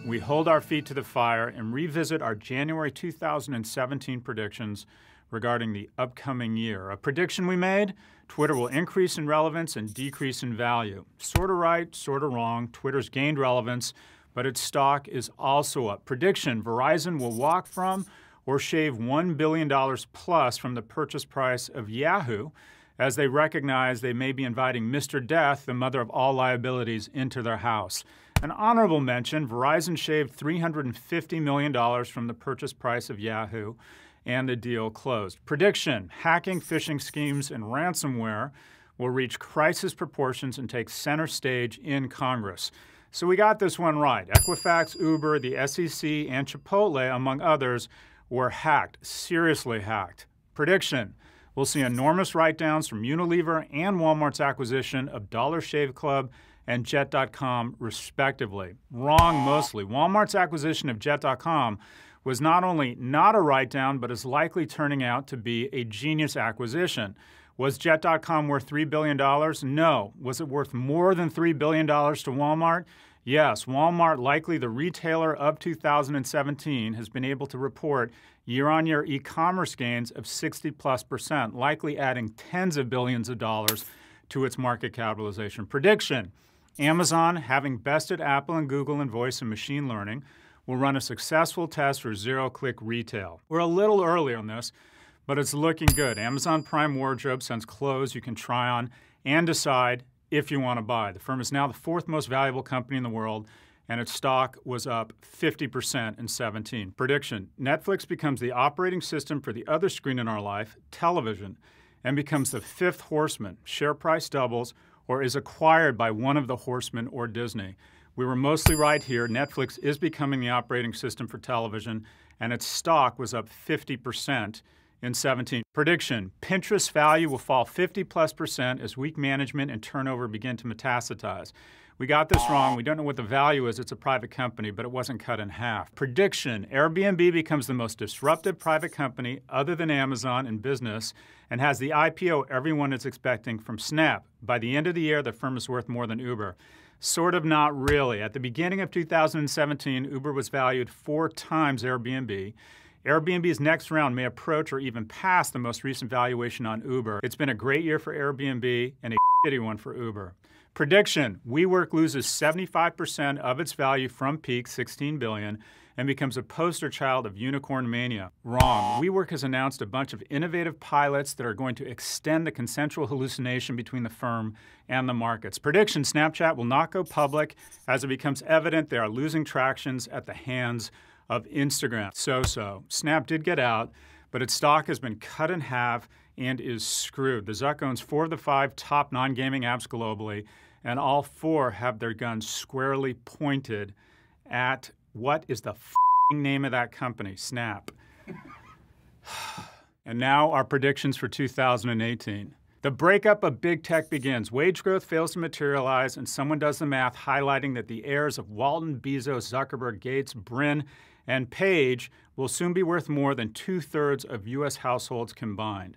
we hold our feet to the fire and revisit our January 2017 predictions regarding the upcoming year. A prediction we made: Twitter will increase in relevance and decrease in value. Sort of right, sort of wrong. Twitter's gained relevance, but its stock is also up. Prediction: Verizon will walk from or shave $1 billion plus from the purchase price of Yahoo, as they recognize they may be inviting Mr. Death, the mother of all liabilities, into their house. An honorable mention: Verizon shaved $350 million from the purchase price of Yahoo, and the deal closed. Prediction: hacking, phishing schemes, and ransomware will reach crisis proportions and take center stage in Congress. So we got this one right. Equifax, Uber, the SEC, and Chipotle, among others, were hacked, seriously hacked. Prediction: we'll see enormous write-downs from Unilever and Walmart's acquisition of Dollar Shave Club and Jet.com, respectively. Wrong mostly. Walmart's acquisition of Jet.com was not only not a write-down, but is likely turning out to be a genius acquisition. Was Jet.com worth $3 billion? No. Was it worth more than $3 billion to Walmart? Yes. Walmart, likely the retailer of 2017, has been able to report year-on-year e-commerce gains of 60+%, likely adding tens of billions of dollars to its market capitalization. Prediction: Amazon, having bested Apple and Google in voice and machine learning, will run a successful test for zero-click retail. We're a little early on this, but it's looking good. Amazon Prime Wardrobe sends clothes you can try on and decide if you want to buy. The firm is now the fourth most valuable company in the world, and its stock was up 50% in 17. Prediction: Netflix becomes the operating system for the other screen in our life, television, and becomes the fifth horseman. Share price doubles or is acquired by one of the horsemen or Disney. We were mostly right here. Netflix is becoming the operating system for television, and its stock was up 50% in 17. Prediction: Pinterest value will fall 50+% as weak management and turnover begin to metastasize. We got this wrong. We don't know what the value is. It's a private company, but it wasn't cut in half. Prediction: Airbnb becomes the most disruptive private company other than Amazon in business and has the IPO everyone is expecting from Snap. By the end of the year, the firm is worth more than Uber. Sort of, not really. At the beginning of 2017, Uber was valued 4 times Airbnb. Airbnb's next round may approach or even pass the most recent valuation on Uber. It's been a great year for Airbnb and a shitty one for Uber. Prediction: WeWork loses 75% of its value from peak, $16 billion, and becomes a poster child of unicorn mania. Wrong. WeWork has announced a bunch of innovative pilots that are going to extend the consensual hallucination between the firm and the markets. Prediction: Snapchat will not go public as it becomes evident they are losing tractions at the hands of Instagram. So. Snap did get out, but its stock has been cut in half and is screwed. The Zuck owns 4 of the 5 top non-gaming apps globally, and all 4 have their guns squarely pointed at what is the name of that company? Snap. And now our predictions for 2018. The breakup of big tech begins. Wage growth fails to materialize, and someone does the math, highlighting that the heirs of Walton, Bezos, Zuckerberg, Gates, Brin, and Page will soon be worth more than 2/3 of U.S. households combined.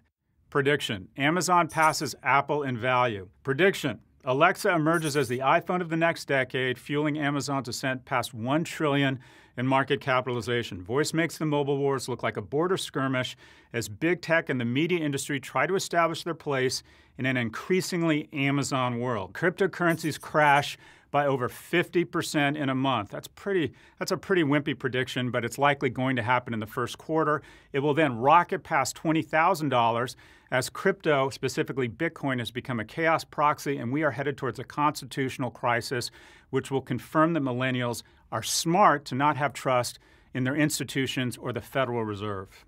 Prediction: Amazon passes Apple in value. Prediction: Alexa emerges as the iPhone of the next decade, fueling Amazon's ascent past $1 trillion in market capitalization. Voice makes the mobile wars look like a border skirmish as big tech and the media industry try to establish their place in an increasingly Amazon world. Cryptocurrencies crash by over 50% in a month. That's a pretty wimpy prediction, but it's likely going to happen in the first quarter. It will then rocket past $20,000 as crypto, specifically Bitcoin, has become a chaos proxy, and we are headed towards a constitutional crisis, which will confirm that millennials are smart to not have trust in their institutions or the Federal Reserve.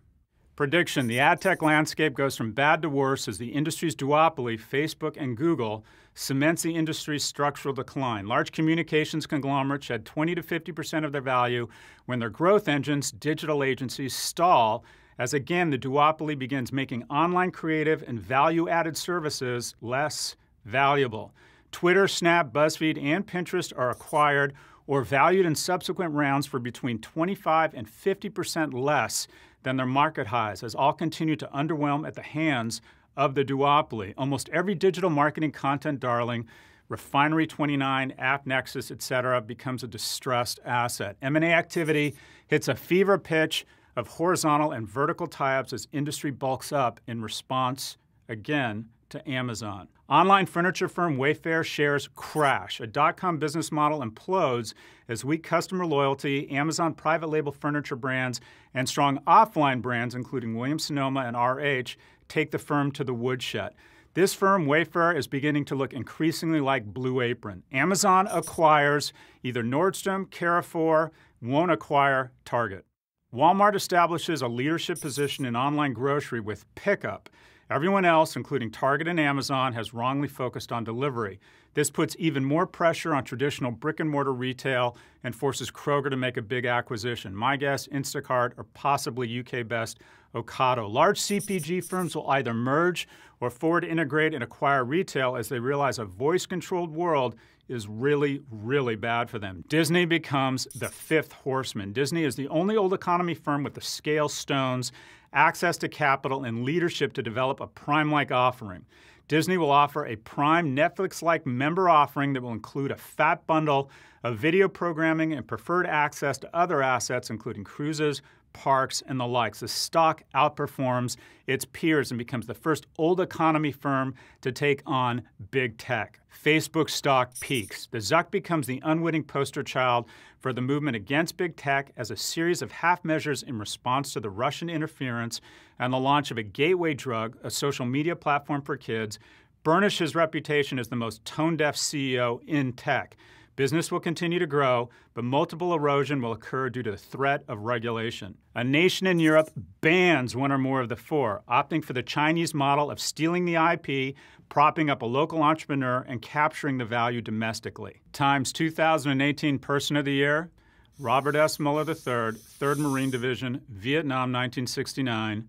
Prediction: the ad tech landscape goes from bad to worse as the industry's duopoly, Facebook and Google, cements the industry's structural decline. Large communications conglomerates shed 20 to 50% of their value when their growth engines, digital agencies, stall as, again, the duopoly begins making online creative and value-added services less valuable. Twitter, Snap, BuzzFeed, and Pinterest are acquired or valued in subsequent rounds for between 25 and 50% less than their market highs, as all continue to underwhelm at the hands of the duopoly. Almost every digital marketing content darling Refinery 29, AppNexus, etc., becomes a distressed asset. M&A activity hits a fever pitch of horizontal and vertical tie-ups as industry bulks up in response, again, to Amazon. Online furniture firm Wayfair shares crash. A dot-com business model implodes as weak customer loyalty, Amazon private label furniture brands, and strong offline brands, including Williams-Sonoma and RH, take the firm to the woodshed. This firm, Wayfair, is beginning to look increasingly like Blue Apron. Amazon acquires either Nordstrom, Carrefour, won't acquire Target. Walmart establishes a leadership position in online grocery with pickup. Everyone else, including Target and Amazon, has wrongly focused on delivery. This puts even more pressure on traditional brick-and-mortar retail and forces Kroger to make a big acquisition. My guess, Instacart or possibly UK-best Ocado. Large CPG firms will either merge or forward integrate and acquire retail as they realize a voice-controlled world is really, really bad for them. Disney becomes the fifth horseman. Disney is the only old economy firm with the scale stones, access to capital, and leadership to develop a Prime-like offering. Disney will offer a Prime Netflix-like member offering that will include a fat bundle of video programming and preferred access to other assets, including cruises, parks, and the likes. The stock outperforms its peers and becomes the first old economy firm to take on big tech. Facebook stock peaks. The Zuck becomes the unwitting poster child for the movement against big tech as a series of half measures in response to the Russian interference and the launch of a gateway drug, a social media platform for kids, burnish his reputation as the most tone-deaf CEO in tech. Business will continue to grow, but multiple erosion will occur due to the threat of regulation. A nation in Europe bans one or more of the four, opting for the Chinese model of stealing the IP, propping up a local entrepreneur, and capturing the value domestically. Times 2018 Person of the Year, Robert S. Mueller III, 3rd Marine Division, Vietnam, 1969,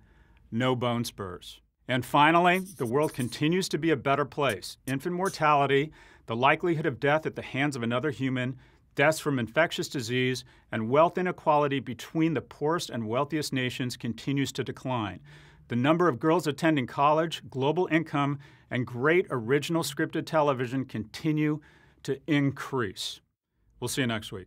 no bone spurs. And finally, the world continues to be a better place. Infant mortality, the likelihood of death at the hands of another human, deaths from infectious disease, and wealth inequality between the poorest and wealthiest nations continues to decline. The number of girls attending college, global income, and great original scripted television continue to increase. We'll see you next week.